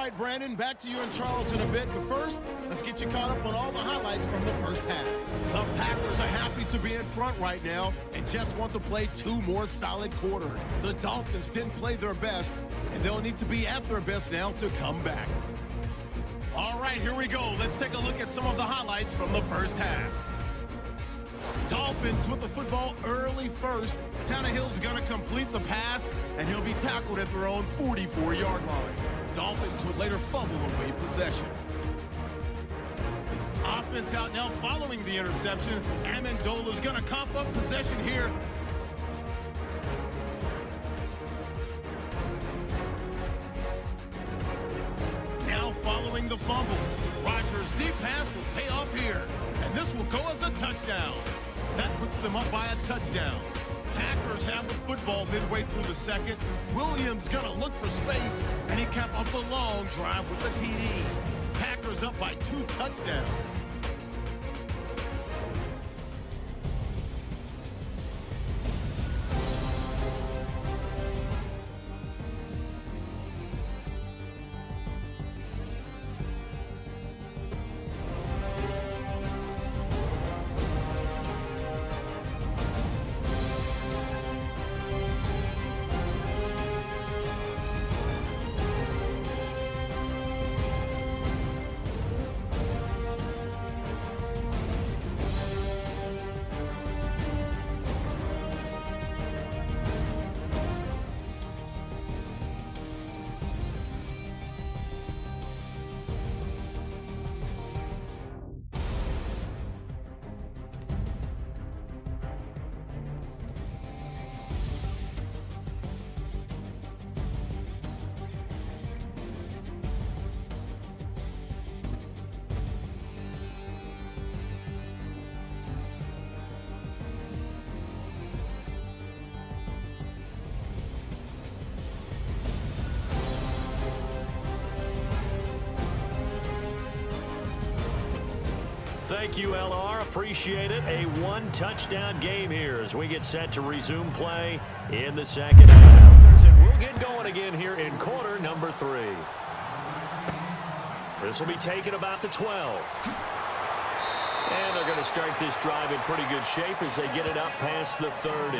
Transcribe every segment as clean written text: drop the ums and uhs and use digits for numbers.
right, Brandon, back to you and Charles in a bit. But first, let's get you caught up on all the highlights from the first half. The Packers are happy to be in front right now and just want to play 2 more solid quarters. The Dolphins didn't play their best, and they'll need to be at their best now to come back. All right, here we go. Let's take a look at some of the highlights from the first half. Dolphins with the football early first. Tannehill's going to complete the pass, and he'll be tackled at their own 44-yard line. Dolphins would later fumble away possession. Offense out now following the interception. Amendola's going to cough up possession here. Now following the fumble. Rodgers' deep pass will pay off here, and this will go as a touchdown. That puts them up by a touchdown. Packers have the football midway through the second. Williams going to look for space, and he capped off the long drive with the TD. Packers up by 2 touchdowns. Thank you, LR. Appreciate it. A 1-touchdown game here as we get set to resume play in the second half. And we'll get going again here in quarter number 3. This will be taken about the 12. And they're going to start this drive in pretty good shape as they get it up past the 30.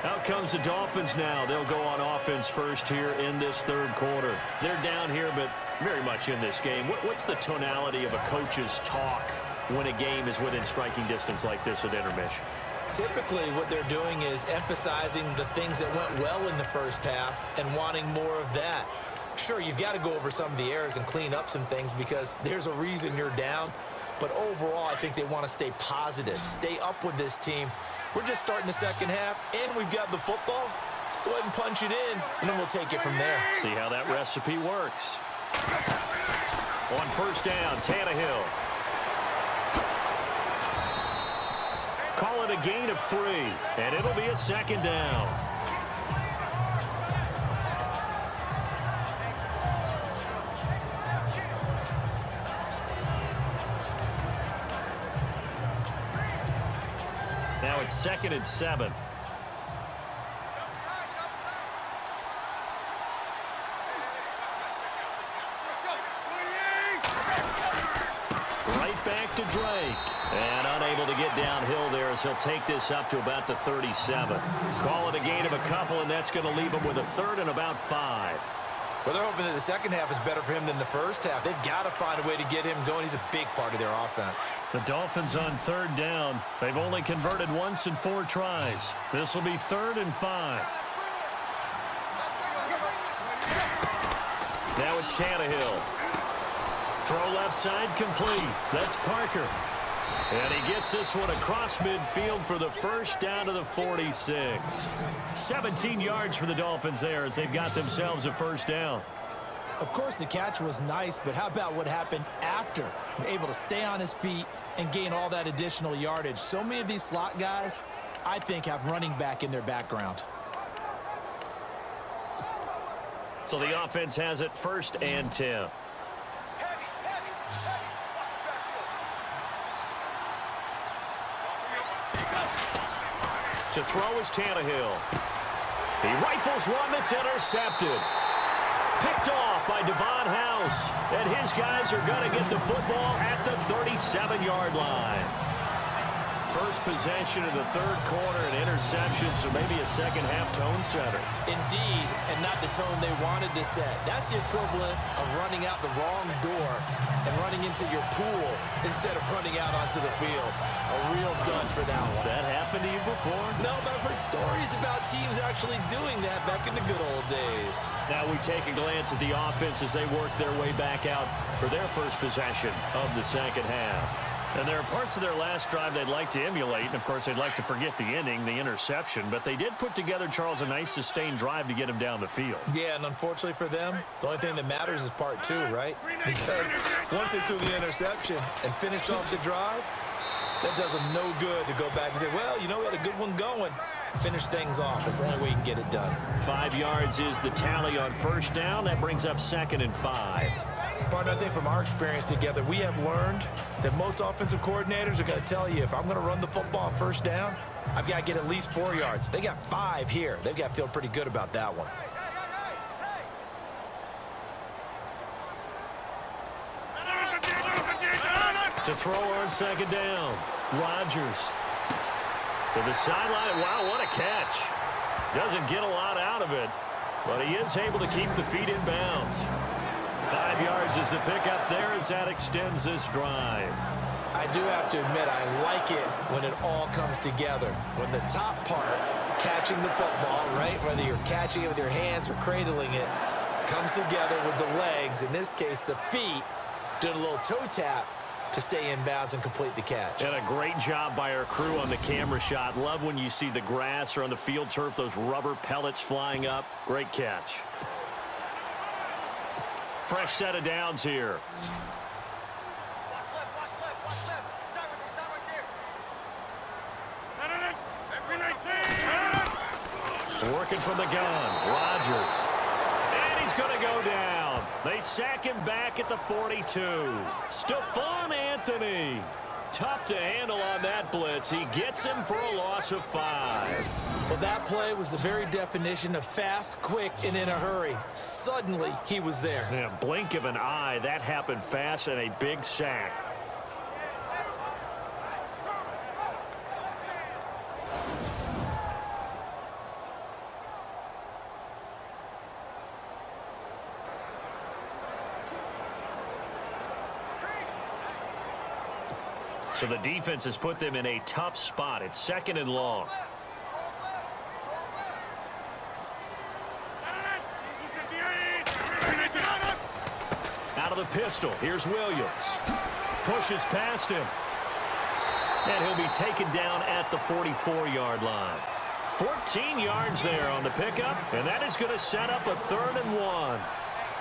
Out comes the Dolphins now. They'll go on offense first here in this third quarter. They're down here, but very much in this game. What's the tonality of a coach's talk when a game is within striking distance like this at intermission? Typically, what they're doing is emphasizing the things that went well in the first half and wanting more of that. Sure, you've got to go over some of the errors and clean up some things because there's a reason you're down. But overall, I think they want to stay positive, stay up with this team. We're just starting the second half, and we've got the football. Let's go ahead and punch it in, and then we'll take it from there. See how that recipe works. On first down, Tannehill. Call it a gain of 3, and it'll be a second down. Now it's 2nd and 7. Right back to Drake. And unable to get downhill there as he'll take this up to about the 37. Call it a gain of a couple, and that's going to leave him with a 3rd and about 5. Well, they're hoping that the second half is better for him than the first half. They've got to find a way to get him going. He's a big part of their offense. The Dolphins on 3rd down. They've only converted once in 4 tries. This will be 3rd and 5. Now it's Tannehill. Throw left side complete. That's Parker. And he gets this one across midfield for the first down to the 46. 17 yards for the Dolphins there as they've got themselves a first down. Of course, the catch was nice, but how about what happened after? Able to stay on his feet and gain all that additional yardage. So many of these slot guys, I think, have running back in their background. So the offense has it 1st and 10. To throw is Tannehill. He rifles one that's intercepted. Picked off by Devon House. And his guys are going to get the football at the 37-yard line. First possession of the third quarter, an interception, so maybe a second-half tone setter. Indeed, and not the tone they wanted to set. That's the equivalent of running out the wrong door and running into your pool instead of running out onto the field. A real dud for that one. Has that happened to you before? No, but I've heard stories about teams actually doing that back in the good old days. Now we take a glance at the offense as they work their way back out for their first possession of the second half. And there are parts of their last drive they'd like to emulate, and of course they'd like to forget the ending, the interception, but they did put together, Charles, a nice sustained drive to get him down the field. Yeah, and unfortunately for them, the only thing that matters is part two, right? Because once they threw the interception and finished off the drive, that does them no good to go back and say, well, you know, we had a good one going. Finish things off. That's the only way you can get it done. 5 yards is the tally on first down. That brings up 2nd and 5. Partner, I think from our experience together, we have learned that most offensive coordinators are going to tell you, if I'm going to run the football on first down, I've got to get at least 4 yards. They got 5 here. They've got to feel pretty good about that one. To throw on second down, Rodgers. To the sideline. Wow, what a catch. Doesn't get a lot out of it, but he is able to keep the feet in bounds. 5 yards is the pickup there as that extends this drive. I do have to admit, I like it when it all comes together. When the top part, catching the football, right, whether you're catching it with your hands or cradling it, comes together with the legs, in this case the feet, doing a little toe tap to stay in bounds and complete the catch. And a great job by our crew on the camera shot. Love when you see the grass or on the field turf, those rubber pellets flying up. Great catch. Fresh set of downs here. Working from the gun, Rodgers. And he's going to go down. They sack him back at the 42. Stephon Anthony. Tough to handle on that blitz. He gets him for a loss of 5. Well, that play was the very definition of fast, quick, and in a hurry. Suddenly, he was there. Yeah, blink of an eye. That happened fast and a big sack. So the defense has put them in a tough spot. It's 2nd and long. Out of the pistol. Here's Williams. Pushes past him. And he'll be taken down at the 44-yard line. 14 yards there on the pickup, and that is going to set up a 3rd and 1.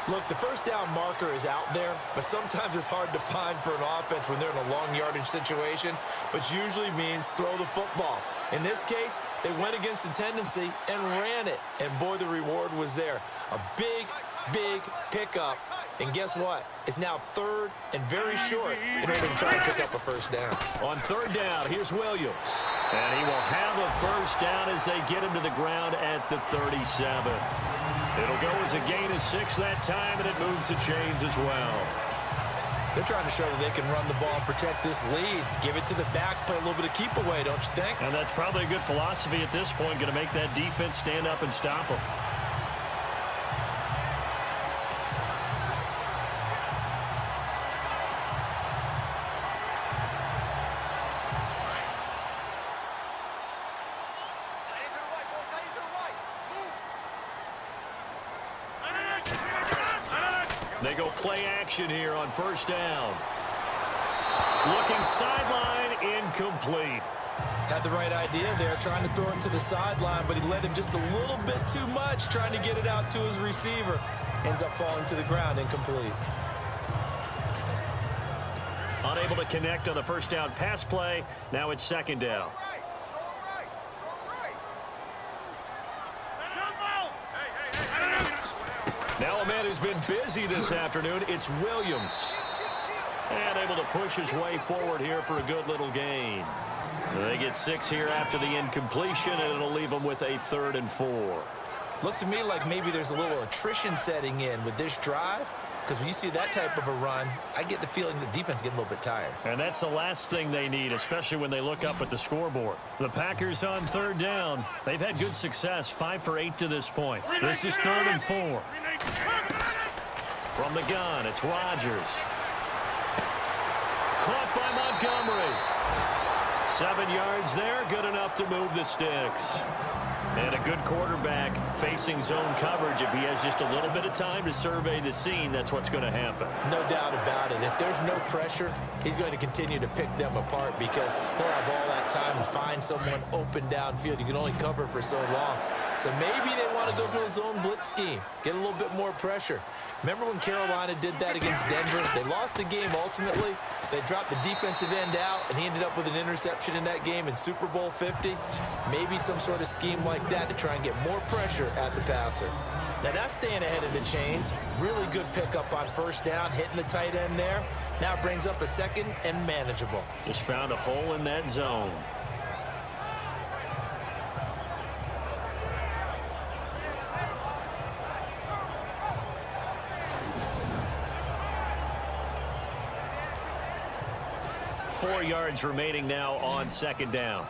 Look, the first down marker is out there, but sometimes it's hard to find for an offense when they're in a long yardage situation, which usually means throw the football. In this case, they went against the tendency and ran it, and boy, the reward was there. A big, big pickup, and guess what? It's now 3rd and very short in order to try and pick up a first down. On 3rd down, here's Williams. And he will have a first down as they get him to the ground at the 37. It'll go as a gain of 6 that time, and it moves the chains as well. They're trying to show that they can run the ball and protect this lead. Give it to the backs, play a little bit of keep away, don't you think? And that's probably a good philosophy at this point, going to make that defense stand up and stop them. They go play action here on first down. Looking sideline, incomplete. Had the right idea there, trying to throw it to the sideline, but he led him just a little bit too much, trying to get it out to his receiver. Ends up falling to the ground, incomplete. Unable to connect on the first down pass play. Now it's 2nd down. Now a man who's been busy this afternoon, it's Williams. And able to push his way forward here for a good little gain. They get 6 here after the incompletion, and it'll leave them with a 3rd and 4. Looks to me like maybe there's a little attrition setting in with this drive. Because when you see that type of a run, I get the feeling the defense is getting a little bit tired. And that's the last thing they need, especially when they look up at the scoreboard. The Packers on third down. They've had good success, 5 for 8 to this point. This is 3rd and 4. From the gun, it's Rodgers. Caught by Montgomery. 7 yards there, good enough to move the sticks. And a good quarterback facing zone coverage. If he has just a little bit of time to survey the scene, that's what's going to happen. No doubt about it. If there's no pressure, he's going to continue to pick them apart because he'll have all that time to find someone open downfield. You can only cover for so long. So maybe they want to go to a zone blitz scheme, get a little bit more pressure. Remember when Carolina did that against Denver? They lost the game ultimately. They dropped the defensive end out, and he ended up with an interception in that game in Super Bowl 50. Maybe some sort of scheme like that to try and get more pressure at the passer. Now that's staying ahead of the chains. Really good pickup on first down, hitting the tight end there. Now it brings up a second and manageable. Just found a hole in that zone. Four yards remaining now on second down.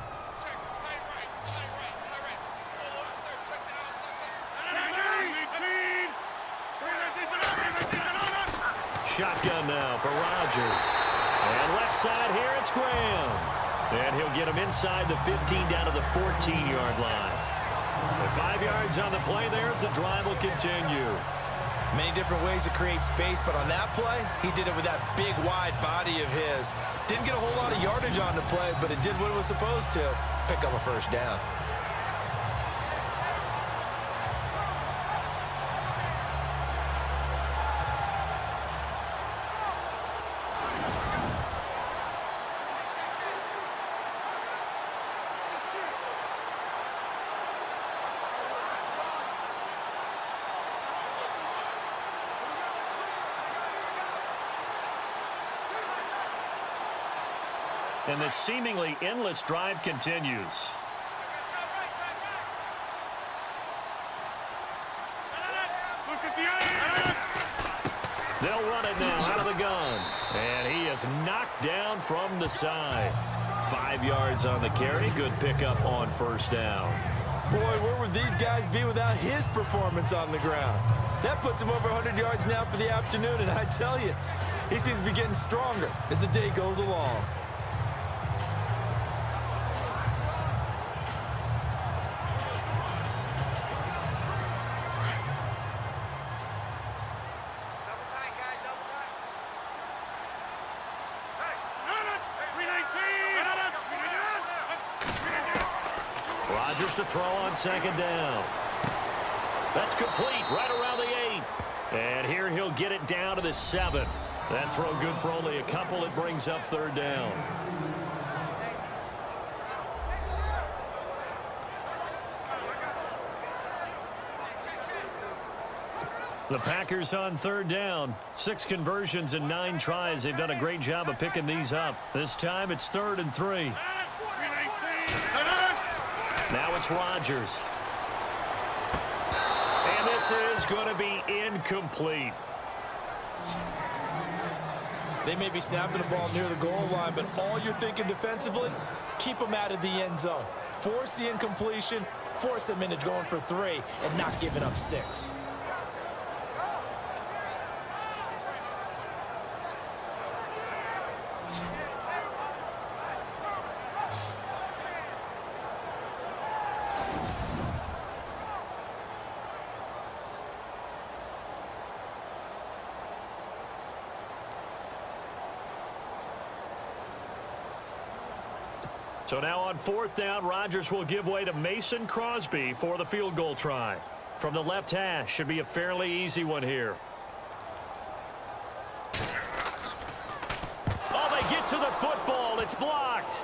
Shotgun now for Rodgers. And left side here, it's Graham. And he'll get him inside the 15 down to the 14-yard line. With 5 yards on the play there, it's a drive will continue. Many different ways to create space, but on that play, he did it with that big, wide body of his. Didn't get a whole lot of yardage on the play, but it did what it was supposed to, pick up a first down. And this seemingly endless drive continues. They'll run it now out of the gun. And he is knocked down from the side. 5 yards on the carry. Good pickup on first down. Boy, where would these guys be without his performance on the ground? That puts him over 100 yards now for the afternoon, and I tell you, he seems to be getting stronger as the day goes along. Rodgers to throw on second down. That's complete right around the 8. And here he'll get it down to the 7. That throw good for only a couple. It brings up third down. The Packers on third down. 6 conversions and 9 tries. They've done a great job of picking these up. This time it's 3rd and 3. Now it's Rodgers. And this is going to be incomplete. They may be snapping the ball near the goal line, but all you're thinking defensively, keep them out of the end zone. Force the incompletion, force them into going for 3, and not giving up 6. So now on 4th down, Rodgers will give way to Mason Crosby for the field goal try. From the left hash, should be a fairly easy one here. Oh, they get to the football. It's blocked.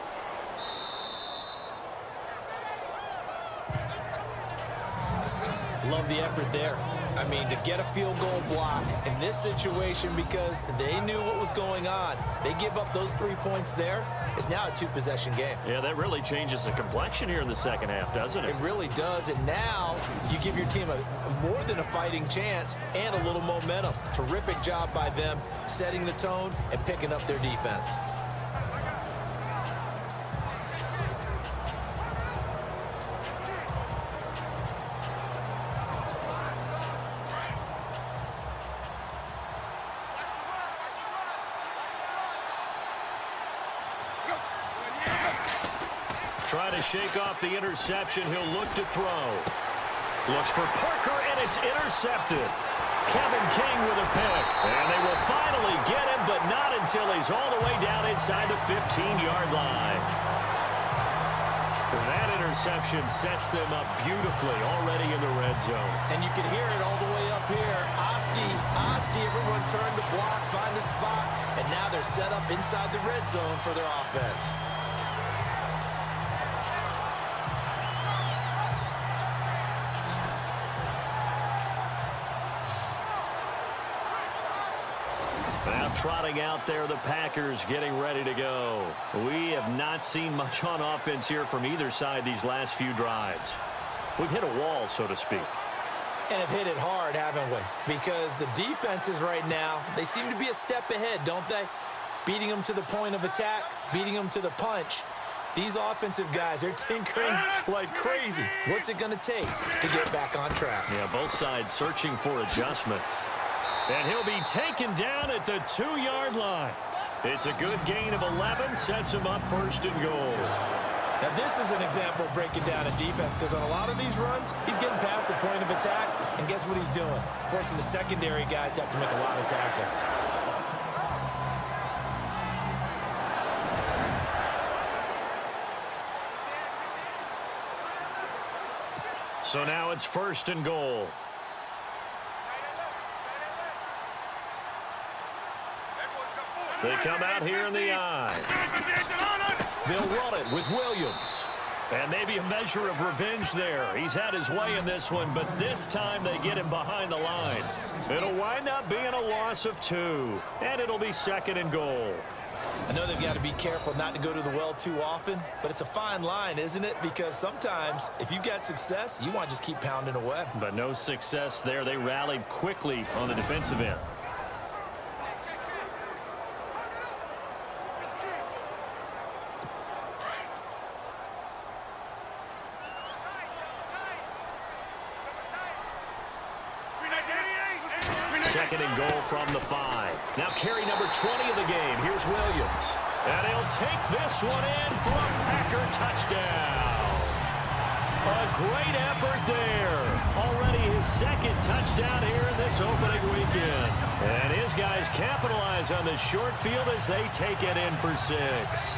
Love the effort there. I mean, to get a field goal block in this situation because they knew what was going on. They give up those 3 points there. It's now a two-possession game. Yeah, that really changes the complexion here in the second half, doesn't it? It really does, and now you give your team a more than a fighting chance and a little momentum. Terrific job by them setting the tone and picking up their defense. Trying to shake off the interception. He'll look to throw. Looks for Parker, and it's intercepted. Kevin King with a pick. And they will finally get him, but not until he's all the way down inside the 15-yard line. That interception sets them up beautifully already in the red zone. And you can hear it all the way up here. Oski, everyone turned to block, find a spot, and now they're set up inside the red zone for their offense. Now trotting out there, the Packers getting ready to go. We have not seen much on offense here from either side these last few drives. We've hit a wall, so to speak. And have hit it hard, haven't we? Because the defenses right now, they seem to be a step ahead, don't they? Beating them to the point of attack, beating them to the punch. These offensive guys, they're tinkering like crazy. What's it going to take to get back on track? Yeah, both sides searching for adjustments. And he'll be taken down at the 2-yard line. It's a good gain of 11, sets him up first and goal. Now, this is an example of breaking down a defense because on a lot of these runs, he's getting past the point of attack, and guess what he's doing? Forcing the secondary guys to have to make a lot of tackles. So now it's first and goal. They come out here in the eye. They'll run it with Williams. And maybe a measure of revenge there. He's had his way in this one, but this time they get him behind the line. It'll wind up being a loss of 2. And it'll be second and goal. I know they've got to be careful not to go to the well too often, but it's a fine line, isn't it? Because sometimes if you've got success, you want to just keep pounding away. But no success there. They rallied quickly on the defensive end. Second and goal from the 5. Now carry number 20 of the game. Here's Williams. And he'll take this one in for a Packer touchdown. A great effort there. Already his second touchdown here in this opening weekend. And his guys capitalize on the short field as they take it in for 6.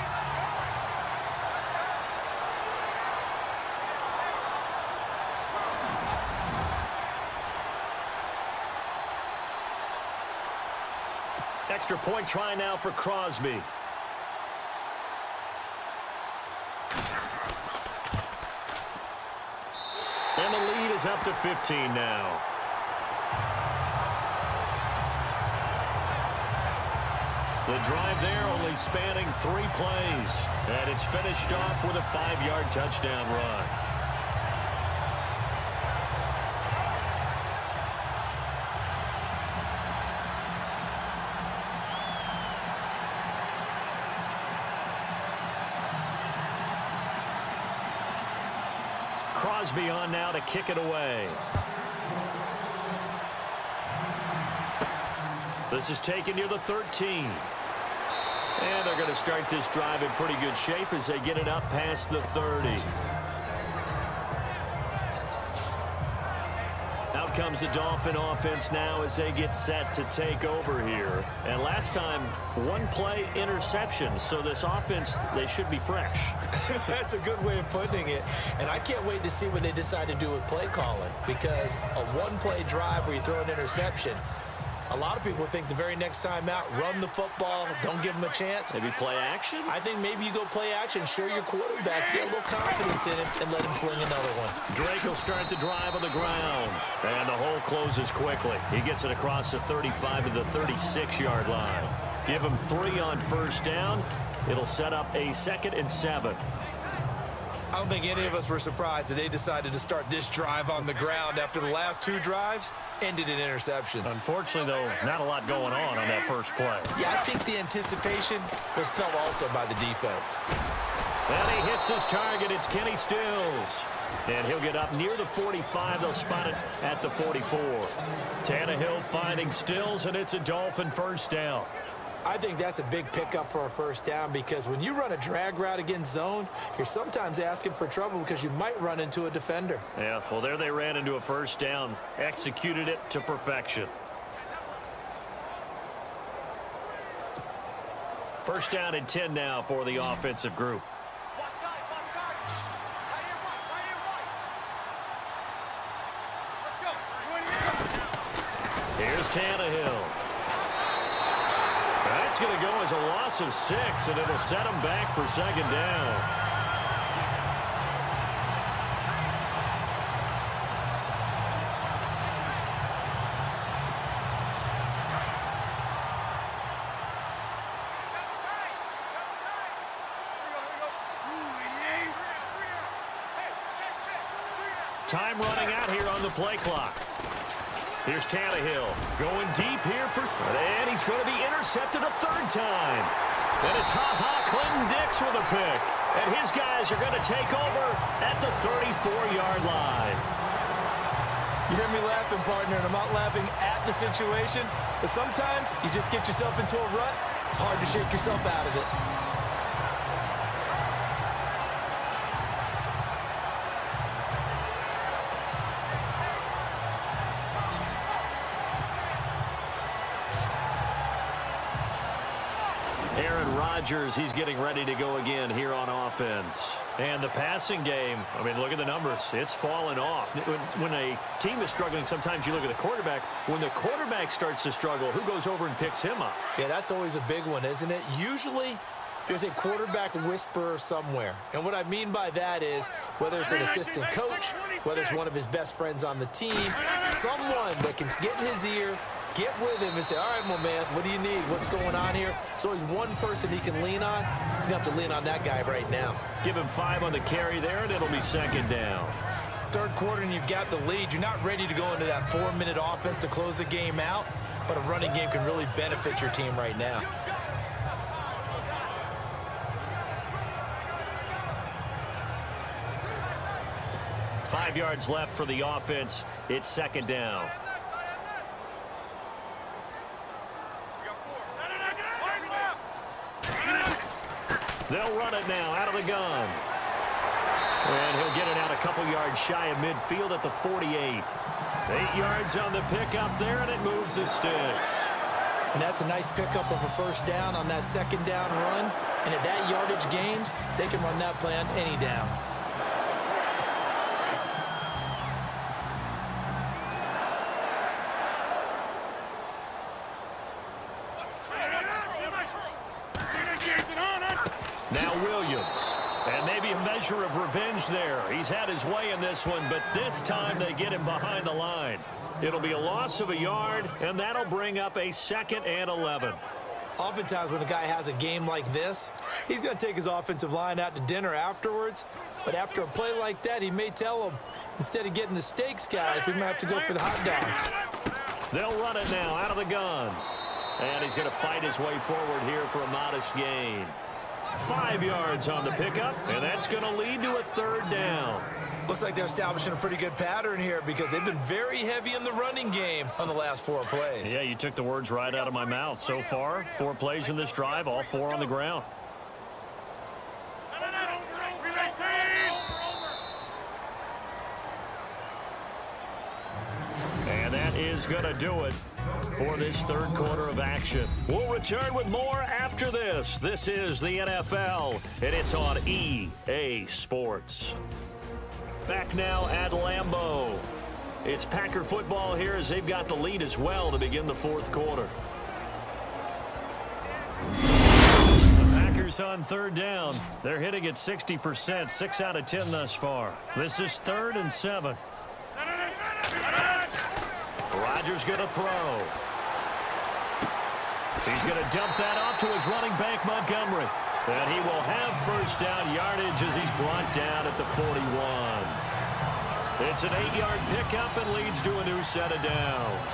Extra point try now for Crosby. And the lead is up to 15 now. The drive there only spanning 3 plays. And it's finished off with a 5-yard touchdown run. Crosby on now to kick it away. This is taken near the 13. And they're going to start this drive in pretty good shape as they get it up past the 30. Out comes the Dolphin offense now as they get set to take over here. And last time, 1 play interception. So this offense, they should be fresh. That's a good way of putting it. And I can't wait to see what they decide to do with play calling. Because a 1-play drive where you throw an interception, A lot of people think the very next time out, run the football, don't give him a chance. Maybe play action? I think maybe you go play action, show your quarterback, get a little confidence in him, and let him fling another one. Drake will start the drive on the ground. And the hole closes quickly. He gets it across the 35 to the 36-yard line. Give him 3 on first down. It'll set up a 2nd and 7. I don't think any of us were surprised that they decided to start this drive on the ground after the last 2 drives ended in interceptions. Unfortunately, though, not a lot going on that first play. Yeah, I think the anticipation was felt also by the defense. And he hits his target. It's Kenny Stills. And he'll get up near the 45. They'll spot it at the 44. Tannehill finding Stills, and it's a Dolphin first down. I think that's a big pickup for a first down because when you run a drag route against zone, you're sometimes asking for trouble because you might run into a defender. Yeah, well, there they ran into a first down, executed it to perfection. First down and 10 now for the offensive group. Here's Tannehill. That's going to go as a loss of 6, and it'll set him back for 2nd down. Time running out here on the play clock. Here's Tannehill going deep here and he's going to be intercepted a 3rd time. And it's Clinton Dix with a pick. And his guys are going to take over at the 34-yard line. You hear me laughing, partner, and I'm not laughing at the situation. But sometimes you just get yourself into a rut. It's hard to shake yourself out of it. He's getting ready to go again here on offense. And the passing game, I mean, look at the numbers. It's fallen off. When a team is struggling, sometimes you look at the quarterback. When the quarterback starts to struggle, who goes over and picks him up? Yeah, that's always a big one, isn't it? Usually, there's a quarterback whisperer somewhere. And what I mean by that is whether it's an assistant coach, whether it's one of his best friends on the team, someone that can get in his ear, get with him and say, all right, my man, what do you need? What's going on here? So always one person he can lean on. He's going to have to lean on that guy right now. Give him 5 on the carry there, and it'll be 2nd down. 3rd quarter, and you've got the lead. You're not ready to go into that 4-minute offense to close the game out, but a running game can really benefit your team right now. Five yards left for the offense. It's 2nd down. They'll run it now out of the gun. And he'll get it out a couple yards shy of midfield at the 48. 8 yards on the pickup there, and it moves the sticks. And that's a nice pickup of a first down on that 2nd down run. And at that yardage gained, they can run that play on any down. Now Williams. And maybe a measure of revenge there. He's had his way in this one, but this time they get him behind the line. It'll be a loss of a yard, and that'll bring up a 2nd and 11. Oftentimes when a guy has a game like this, he's going to take his offensive line out to dinner afterwards. But after a play like that, he may tell them, instead of getting the steaks, guys, we might have to go for the hot dogs. They'll run it now out of the gun. And he's going to fight his way forward here for a modest gain. 5 yards on the pickup, and that's going to lead to a 3rd down. Looks like they're establishing a pretty good pattern here because they've been very heavy in the running game on the last 4 plays. Yeah, you took the words right out of my mouth. So far, 4 plays in this drive, all 4 on the ground. And that is going to do it for this 3rd quarter of action. We'll return with more after this. This is the NFL, and it's on EA Sports. Back now at Lambeau. It's Packer football here as they've got the lead as well to begin the fourth quarter. The Packers on third down. They're hitting at 60%, 6 out of 10 thus far. This is 3rd and 7. Rodgers going to throw. He's going to dump that off to his running back, Montgomery. And he will have first down yardage as he's brought down at the 41. It's an 8-yard pickup and leads to a new set of downs.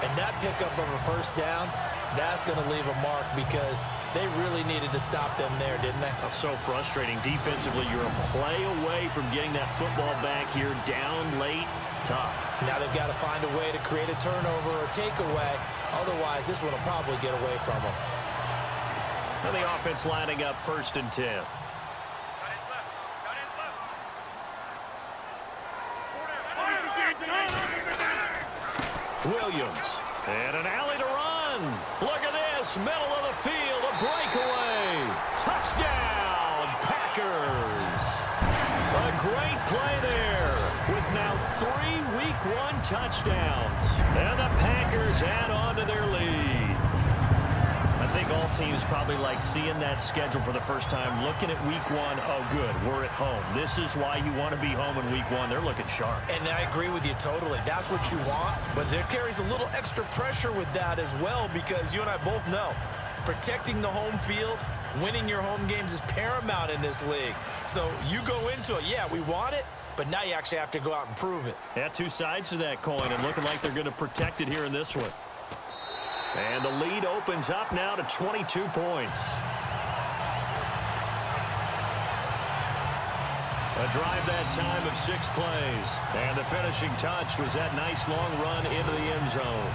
And that pickup of a first down, that's going to leave a mark because they really needed to stop them there, didn't they? That's so frustrating. Defensively, you're a play away from getting that football back here down late. Tough. Now they've got to find a way to create a turnover or takeaway. Otherwise, this one will probably get away from them. And the offense lining up 1st and 10. Williams. And an alley to run. Look at this. Middle of the field. A breakaway. Touchdown, Packers. A great play there with now 3 Week 1 touchdowns. And the Packers add on to their lead. I think all teams probably like seeing that schedule for the first time, looking at Week 1. Oh, good, we're at home. This is why you want to be home in Week 1. They're looking sharp. And I agree with you totally. That's what you want. But there carries a little extra pressure with that as well because you and I both know protecting the home field, winning your home games is paramount in this league. So you go into it, yeah, we want it, but now you actually have to go out and prove it. Yeah, 2 sides to that coin and looking like they're going to protect it here in this one. And the lead opens up now to 22 points. A drive that time of 6 plays. And the finishing touch was that nice long run into the end zone.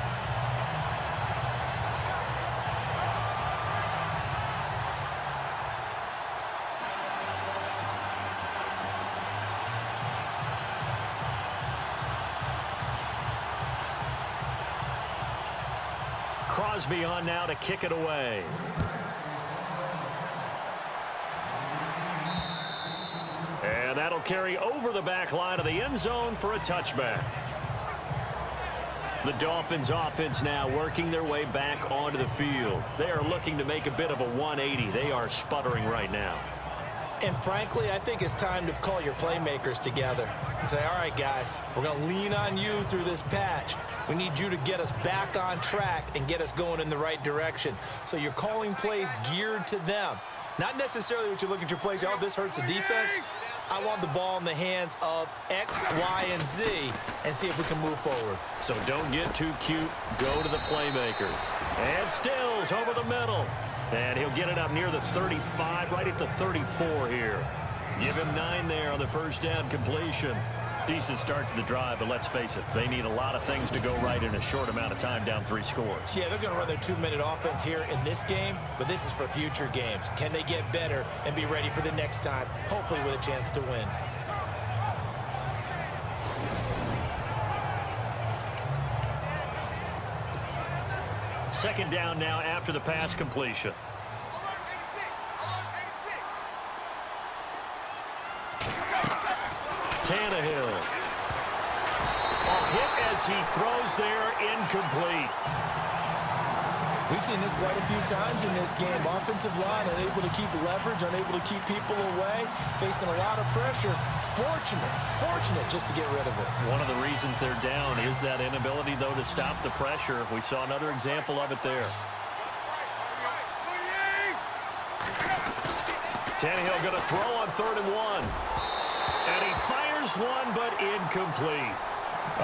Crosby on now to kick it away. And that'll carry over the back line of the end zone for a touchback. The Dolphins offense now working their way back onto the field. They are looking to make a bit of a 180. They are sputtering right now. And frankly, I think it's time to call your playmakers together and say, all right, guys, we're going to lean on you through this patch. We need you to get us back on track and get us going in the right direction. So you're calling plays geared to them. Not necessarily what you look at your plays, oh, this hurts the defense. I want the ball in the hands of X, Y, and Z and see if we can move forward. So don't get too cute. Go to the playmakers. And Stills over the middle. And he'll get it up near the 35, right at the 34 here. Give him 9 there on the first down completion. Decent start to the drive, but let's face it, they need a lot of things to go right in a short amount of time down 3 scores. Yeah, they're going to run their 2-minute offense here in this game, but this is for future games. Can they get better and be ready for the next time, hopefully with a chance to win? Second down now after the pass completion. Tannehill. A hit as he throws there, incomplete. We've seen this quite a few times in this game. Offensive line unable to keep leverage, unable to keep people away, facing a lot of pressure. Fortunate just to get rid of it. One of the reasons they're down is that inability, though, to stop the pressure. We saw another example of it there. Tannehill going to throw on 3rd and 1. And he fires one, but incomplete.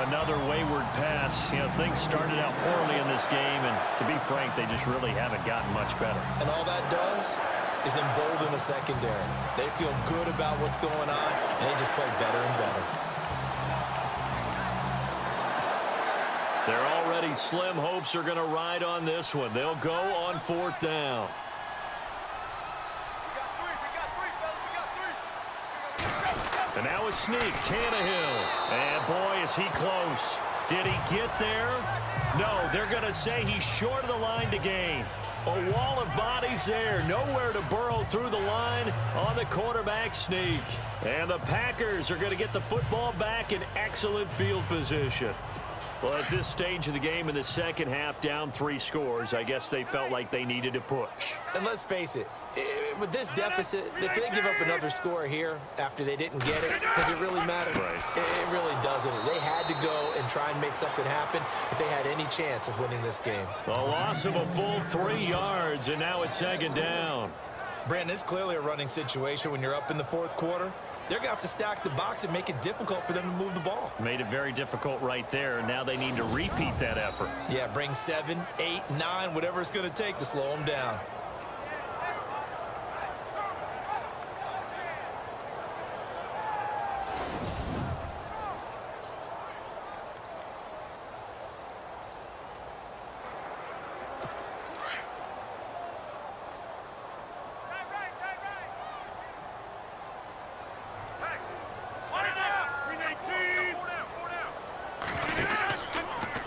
Another wayward pass. You know, things started out poorly in this game, and to be frank, they just really haven't gotten much better. And all that does is embolden the secondary. They feel good about what's going on, and they just play better and better. Their already slim hopes are going to ride on this one. They'll go on 4th down. And now a sneak, Tannehill. And boy, is he close. Did he get there? No, they're going to say he's short of the line to gain. A wall of bodies there. Nowhere to burrow through the line on the quarterback sneak. And the Packers are going to get the football back in excellent field position. Well, at this stage of the game in the second half, down 3 scores, I guess they felt like they needed to push. And let's face it, with this deficit, if they give up another score here after they didn't get it, does it really matter? Right. It really doesn't. They had to go and try and make something happen if they had any chance of winning this game. A loss of a full 3 yards, and now it's second down. Brandon, it's clearly a running situation when you're up in the fourth quarter. They're going to have to stack the box and make it difficult for them to move the ball. Made it very difficult right there, and now they need to repeat that effort. Yeah, bring 7, 8, 9, whatever it's going to take to slow them down.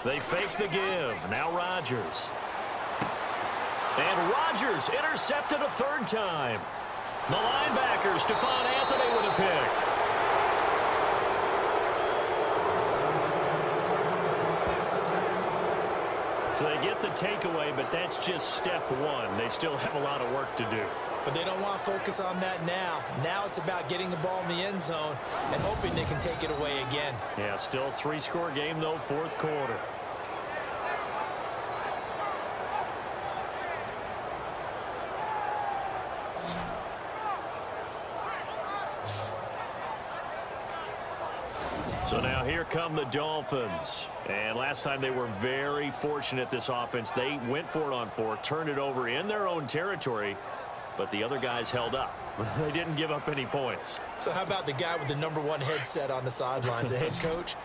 They fake the give. Now Rodgers. And Rodgers intercepted a 3rd time. The linebacker, Stephon Anthony, with a pick. So they get the takeaway, but that's just step 1. They still have a lot of work to do. But they don't want to focus on that now. Now it's about getting the ball in the end zone and hoping they can take it away again. Yeah, still 3-score game, though, 4th quarter. So now here come the Dolphins. And last time they were very fortunate, this offense. They went for it on 4th, turned it over in their own territory, but the other guys held up. They didn't give up any points. So how about the guy with the #1 headset on the sidelines, the head coach?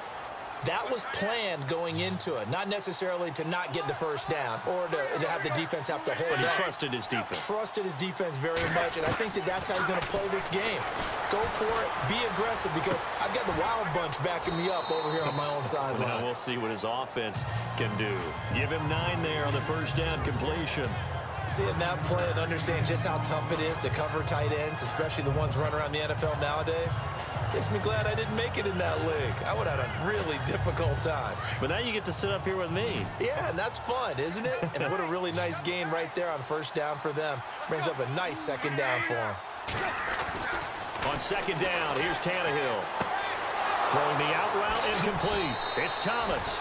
That was planned going into it, not necessarily to not get the first down or to have the defense have to hold But he up. trusted his defense. Trusted his defense very much, and I think that's how he's going to play this game. Go for it, be aggressive, because I've got the wild bunch backing me up over here on my own sideline. Now we'll see what his offense can do. Give him 9 there on the first down completion. Seeing that play and understand just how tough it is to cover tight ends, especially the ones running around the NFL nowadays, makes me glad I didn't make it in that league. I would have had a really difficult time. But now you get to sit up here with me. Yeah, and that's fun, isn't it? And what a really nice game right there on first down for them. Brings up a nice second down for them. On second down, here's Tannehill. Throwing the out route incomplete. It's Thomas.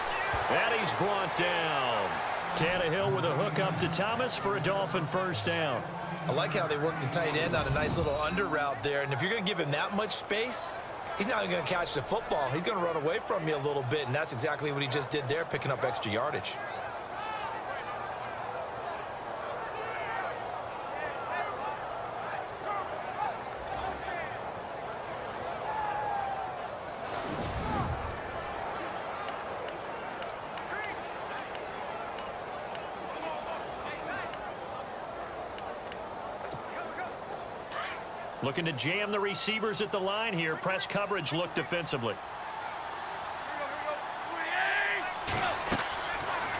And he's brought down. Tannehill with a hook up to Thomas for a Dolphin first down. I like how they work the tight end on a nice little under route there. And if you're going to give him that much space, he's not going to catch the football. He's going to run away from you a little bit, and that's exactly what he just did there, picking up extra yardage. Looking to jam the receivers at the line here. Press coverage look defensively.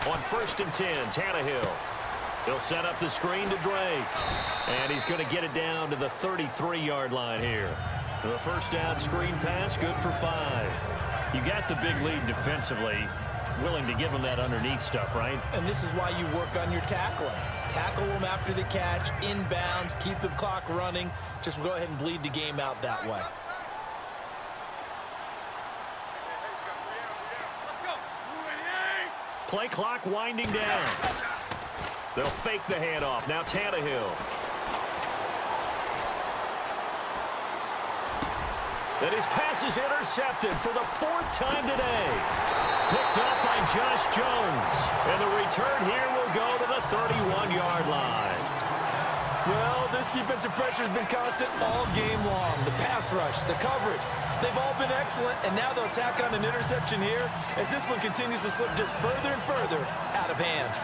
On 1st and 10, Tannehill. He'll set up the screen to Drake. And he's going to get it down to the 33-yard line here. The first down screen pass, good for 5. You got the big lead defensively. Willing to give them that underneath stuff, right? And this is why you work on your tackling. Tackle them after the catch, inbounds, keep the clock running. Just go ahead and bleed the game out that way. Play clock winding down. They'll fake the handoff. Now Tannehill. And his pass is intercepted for the 4th time today. Picked up by Josh Jones. And the return here will go to the 31-yard line. Well, this defensive pressure has been constant all game long. The pass rush, the coverage, they've all been excellent, and now they'll tack on an interception here as this one continues to slip just further and further out of hand.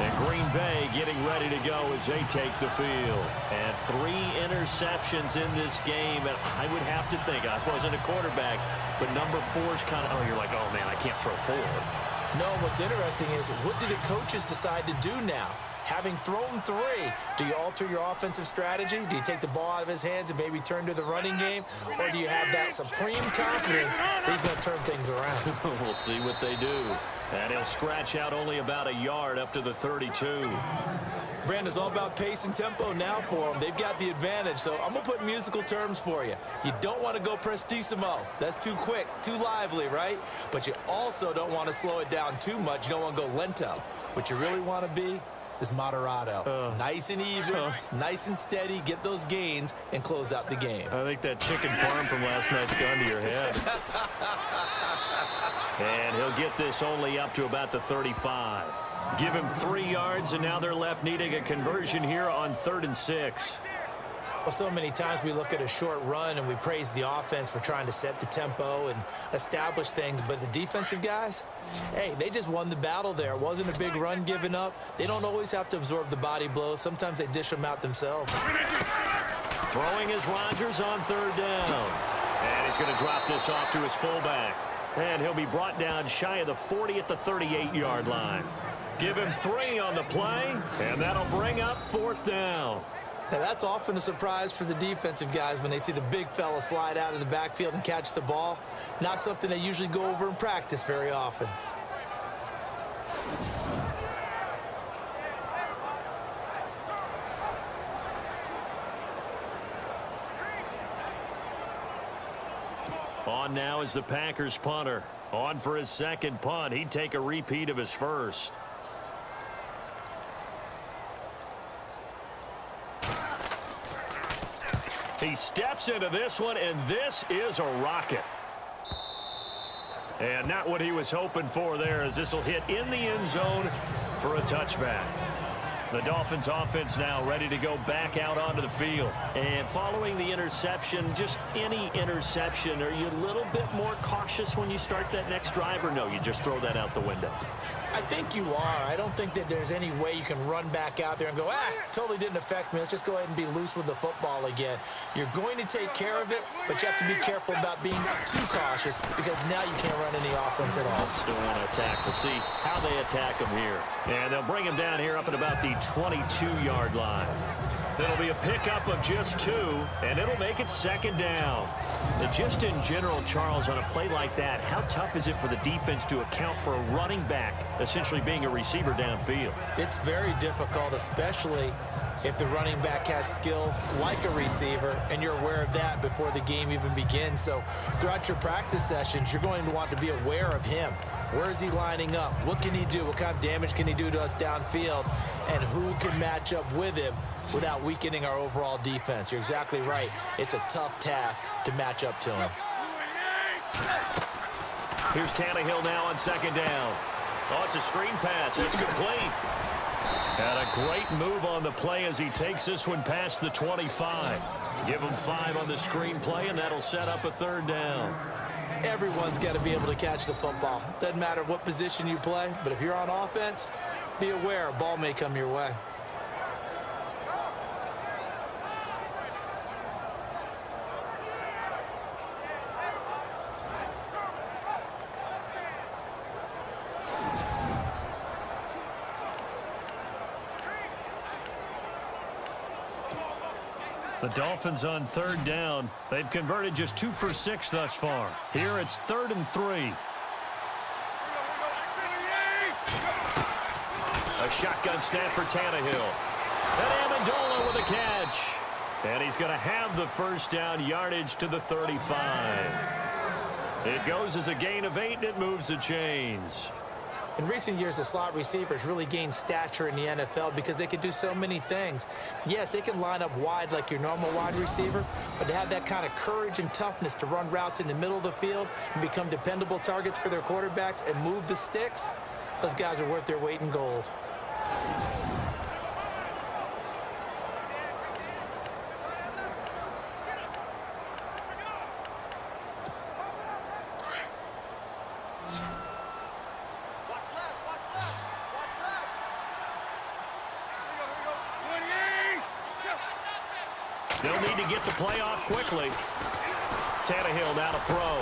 And Green Bay getting ready to go as they take the field. And 3 interceptions in this game. And I would have to think, I wasn't a quarterback, but number 4 is kind of, you're like, oh, man, I can't throw 4. No, what's interesting is, what do the coaches decide to do now? Having thrown 3, do you alter your offensive strategy? Do you take the ball out of his hands and maybe turn to the running game? Or do you have that supreme confidence that he's going to turn things around? We'll see what they do. And he'll scratch out only about a yard up to the 32. Brandon, it's all about pace and tempo now for them. They've got the advantage, so I'm going to put musical terms for you. You don't want to go prestissimo. That's too quick, too lively, right? But you also don't want to slow it down too much. You don't want to go lento. What you really want to be is moderato. Nice and even, nice and steady, get those gains, and close out the game. I think that chicken parm from last night's gone to your head. And he'll get this only up to about the 35. Give him 3 yards, and now they're left needing a conversion here on 3rd and 6. Well, so many times we look at a short run and we praise the offense for trying to set the tempo and establish things, but the defensive guys, hey, they just won the battle there. It wasn't a big run given up. They don't always have to absorb the body blows. Sometimes they dish them out themselves. Throwing is Rodgers on 3rd down. And he's going to drop this off to his fullback. And he'll be brought down shy of the 40 at the 38-yard line. Give him 3 on the play, and that'll bring up 4th down. Now, that's often a surprise for the defensive guys when they see the big fella slide out of the backfield and catch the ball. Not something they usually go over in practice very often. On now is the Packers punter. On for his 2nd punt. He'd take a repeat of his 1st. He steps into this one, and this is a rocket. And not what he was hoping for there, as this will hit in the end zone for a touchback. The Dolphins offense now ready to go back out onto the field. And following the interception, just any interception, are you a little bit more cautious when you start that next drive, or no, you just throw that out the window? I think you are. I don't think that there's any way you can run back out there and go, totally didn't affect me. Let's just go ahead and be loose with the football again. You're going to take care of it, but you have to be careful about being too cautious, because now you can't run any offense at all. Still want to attack. We'll see how they attack him here. And they'll bring him down here up at about the 22-yard line. It'll be a pickup of just 2, and it'll make it 2nd down. And just in general, Charles, on a play like that, how tough is it for the defense to account for a running back essentially being a receiver downfield? It's very difficult, especially if the running back has skills like a receiver, and you're aware of that before the game even begins. So throughout your practice sessions, you're going to want to be aware of him. Where is he lining up? What can he do? What kind of damage can he do to us downfield? And who can match up with him without weakening our overall defense? You're exactly right. It's a tough task to match up to him. Here's Tannehill now on 2nd down. Oh, it's a screen pass. It's complete. And a great move on the play as he takes this one past the 25. Give him 5 on the screen play, and that'll set up a 3rd down. Everyone's got to be able to catch the football. Doesn't matter what position you play, but if you're on offense, be aware a ball may come your way. The Dolphins on 3rd down. They've converted just 2 for 6 thus far. Here it's 3rd and 3. A shotgun snap for Tannehill. And Amendola with a catch. And he's going to have the 1st down yardage to the 35. It goes as a gain of 8, and it moves the chains. In recent years, the slot receivers really gained stature in the NFL because they can do so many things. Yes, they can line up wide like your normal wide receiver, but to have that kind of courage and toughness to run routes in the middle of the field and become dependable targets for their quarterbacks and move the sticks, those guys are worth their weight in gold. They'll need to get the play off quickly. Tannehill now to throw.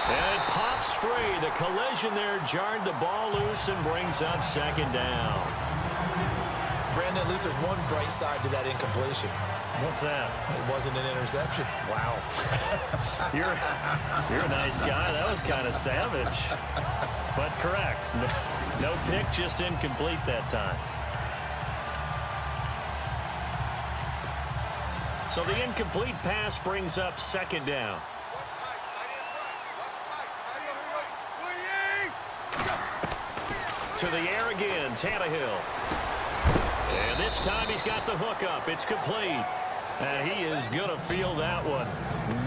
And it pops free. The collision there jarred the ball loose and brings up second down. Brandon, at least there's one bright side to that incompletion. What's that? It wasn't an interception. Wow. You're a nice guy. That was kind of savage. But correct. No pick, just incomplete that time. So the incomplete pass brings up second down. To the air again, Tannehill. And this time he's got the hook up. It's complete. And he is going to feel that one.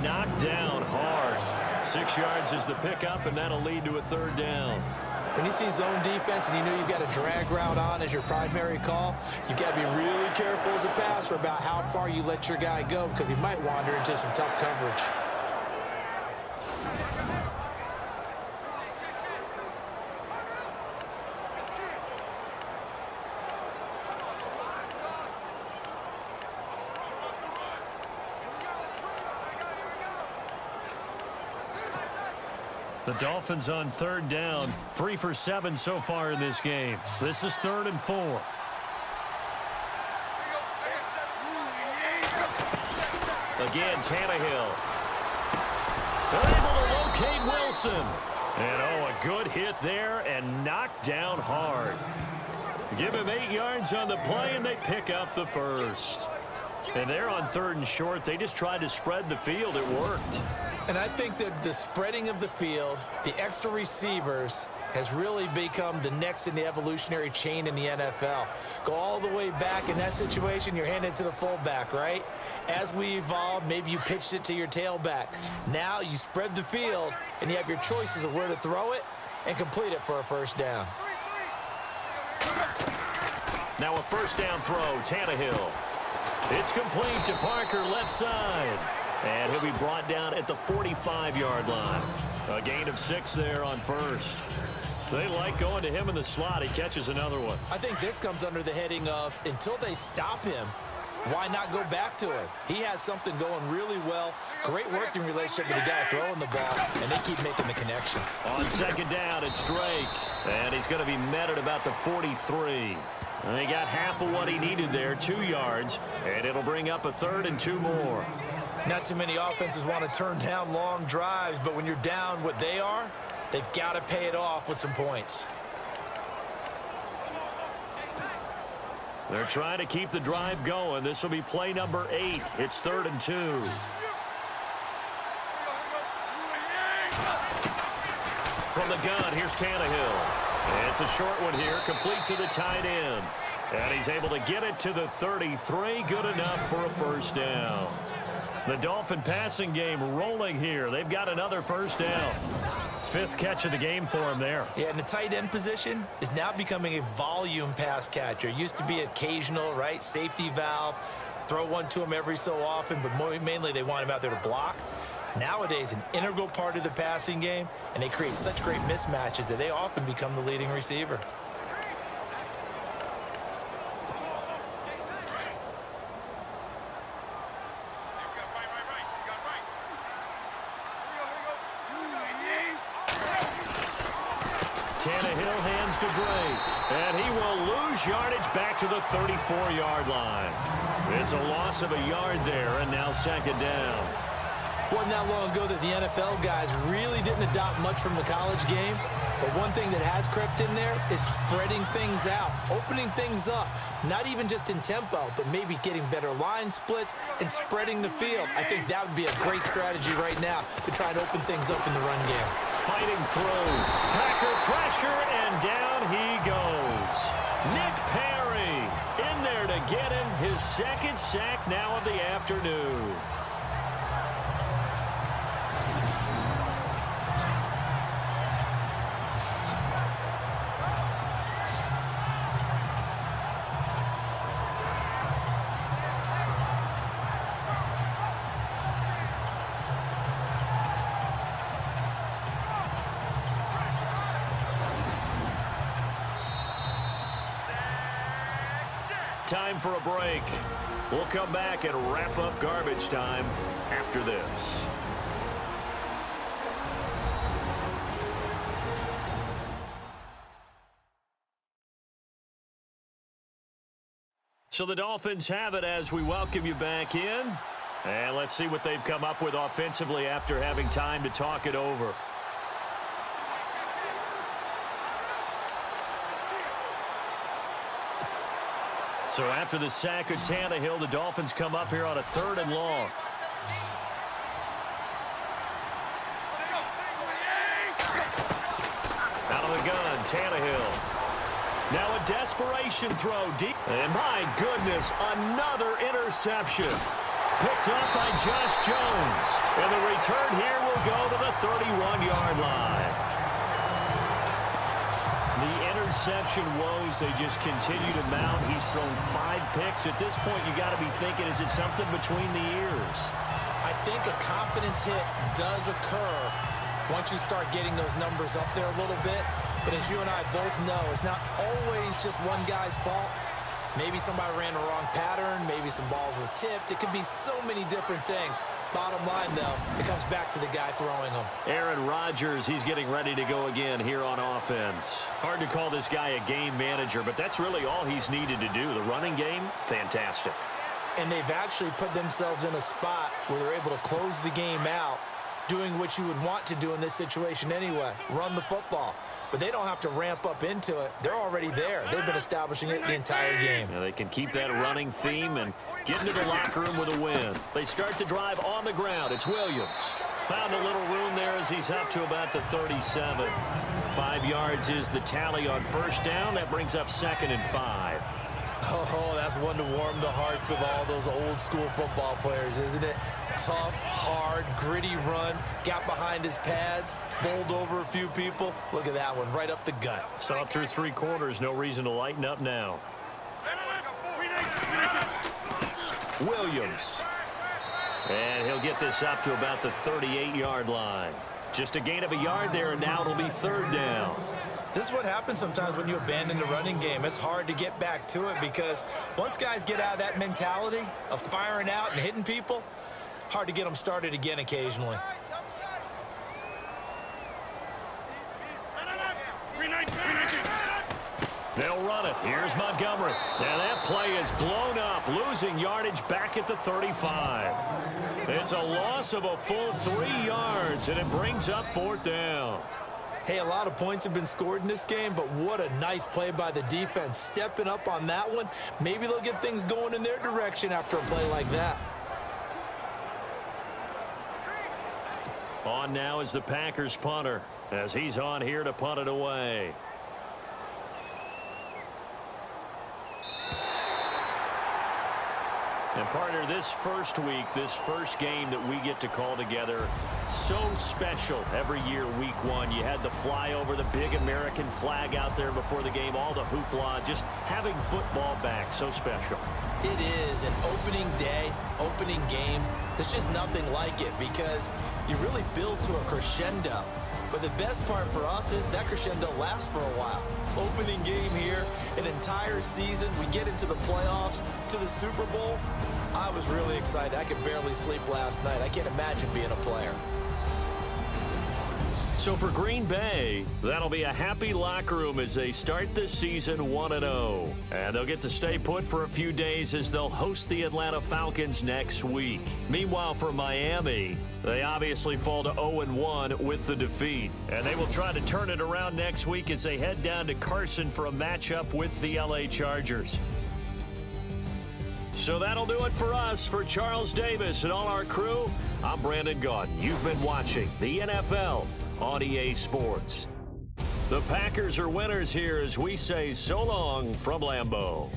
Knocked down hard. 6 yards is the pickup, and that'll lead to a third down. When you see zone defense and you know you've got a drag route on as your primary call, you've got to be really careful as a passer about how far you let your guy go because he might wander into some tough coverage. The Dolphins on third down, 3 for 7 so far in this game. This is 3rd and 4. Again, Tannehill. They're able to locate Wilson. And a good hit there and knocked down hard. Give him 8 yards on the play, and they pick up the first. And they're on 3rd and short. They just tried to spread the field. It worked. And I think that the spreading of the field, the extra receivers, has really become the next in the evolutionary chain in the NFL. Go all the way back in that situation, you're handing it to the fullback, right? As we evolve, maybe you pitched it to your tailback. Now you spread the field, and you have your choices of where to throw it and complete it for a first down. Now a first down throw, Tannehill. It's complete to Parker, left side. And he'll be brought down at the 45-yard line. A gain of 6 there on first. They like going to him in the slot. He catches another one. I think this comes under the heading of until they stop him, why not go back to it? He has something going really well. Great working relationship with the guy throwing the ball, and they keep making the connection. On second down, it's Drake. And he's going to be met at about the 43. And he got half of what he needed there, 2 yards. And it'll bring up a 3rd and 2 more. Not too many offenses want to turn down long drives, but when you're down what they are, they've got to pay it off with some points. They're trying to keep the drive going. This will be play number 8. It's 3rd and 2. From the gun, here's Tannehill. And it's a short one here, complete to the tight end. And he's able to get it to the 33. Good enough for a first down. The Dolphin passing game rolling here. They've got another first down. 5th catch of the game for him there. Yeah, and the tight end position is now becoming a volume pass catcher. Used to be occasional, right? Safety valve. Throw one to him every so often, but mainly they want him out there to block. Nowadays, an integral part of the passing game, and they create such great mismatches that they often become the leading receiver. Tannehill hands to Drake, and he will lose yardage back to the 34-yard line. It's a loss of a yard there, and now second down. Wasn't that long ago that the NFL guys really didn't adopt much from the college game, but one thing that has crept in there is spreading things out, opening things up, not even just in tempo, but maybe getting better line splits and spreading the field. I think that would be a great strategy right now to try and open things up in the run game. Fighting through. Packer pressure, and down he goes. Nick Perry in there to get him his 2nd sack now of the afternoon. Time for a break. We'll come back and wrap up garbage time after this. So the Dolphins have it as we welcome you back in. And let's see what they've come up with offensively after having time to talk it over. So after the sack of Tannehill, the Dolphins come up here on a 3rd and long. Out of the gun, Tannehill. Now a desperation throw deep. And my goodness, another interception. Picked up by Josh Jones. And the return here will go to the 31-yard line. The interception woes, they just continue to mount. He's thrown 5 picks. At this point, you got to be thinking, is it something between the ears? I think a confidence hit does occur once you start getting those numbers up there a little bit. But as you and I both know, it's not always just one guy's fault. Maybe somebody ran the wrong pattern. Maybe some balls were tipped. It could be so many different things. Bottom line, though, it comes back to the guy throwing them. Aaron Rodgers, he's getting ready to go again here on offense. Hard to call this guy a game manager, but that's really all he's needed to do. The running game, fantastic. And they've actually put themselves in a spot where they're able to close the game out, doing what you would want to do in this situation anyway, run the football. But they don't have to ramp up into it. They're already there. They've been establishing it the entire game. Now they can keep that running theme and get into the locker room with a win. They start the drive on the ground. It's Williams. Found a little room there as he's up to about the 37. 5 yards is the tally on first down. That brings up 2nd and 5. Oh, that's one to warm the hearts of all those old school football players, isn't it? Tough, hard, gritty run, got behind his pads, bowled over a few people. Look at that one, right up the gut. Saw it through 3 quarters, no reason to lighten up now. Williams. And he'll get this up to about the 38-yard line. Just a gain of a yard there, and now it'll be 3rd down. This is what happens sometimes when you abandon the running game. It's hard to get back to it because once guys get out of that mentality of firing out and hitting people, hard to get them started again occasionally. They'll run it. Here's Montgomery. And that play is blown up, losing yardage back at the 35. It's a loss of a full 3 yards, and it brings up 4th down. Hey, a lot of points have been scored in this game, but what a nice play by the defense. Stepping up on that one, maybe they'll get things going in their direction after a play like that. On now is the Packers punter, as he's on here to punt it away. And partner, this first week, this first game that we get to call together, so special every year, week 1. You had the flyover, the big American flag out there before the game, all the hoopla, just having football back, so special. It is an opening day, opening game. There's just nothing like it because you really build to a crescendo. But the best part for us is that crescendo lasts for a while. Opening game here, an entire season. We get into the playoffs, to the Super Bowl. I was really excited. I could barely sleep last night. I can't imagine being a player. So for Green Bay, that'll be a happy locker room as they start this season 1-0. And they'll get to stay put for a few days as they'll host the Atlanta Falcons next week. Meanwhile, for Miami, they obviously fall to 0-1 with the defeat. And they will try to turn it around next week as they head down to Carson for a matchup with the LA Chargers. So that'll do it for us. For Charles Davis and all our crew, I'm Brandon Gaudin. You've been watching the NFL on EA Sports. The Packers are winners here as we say so long from Lambeau.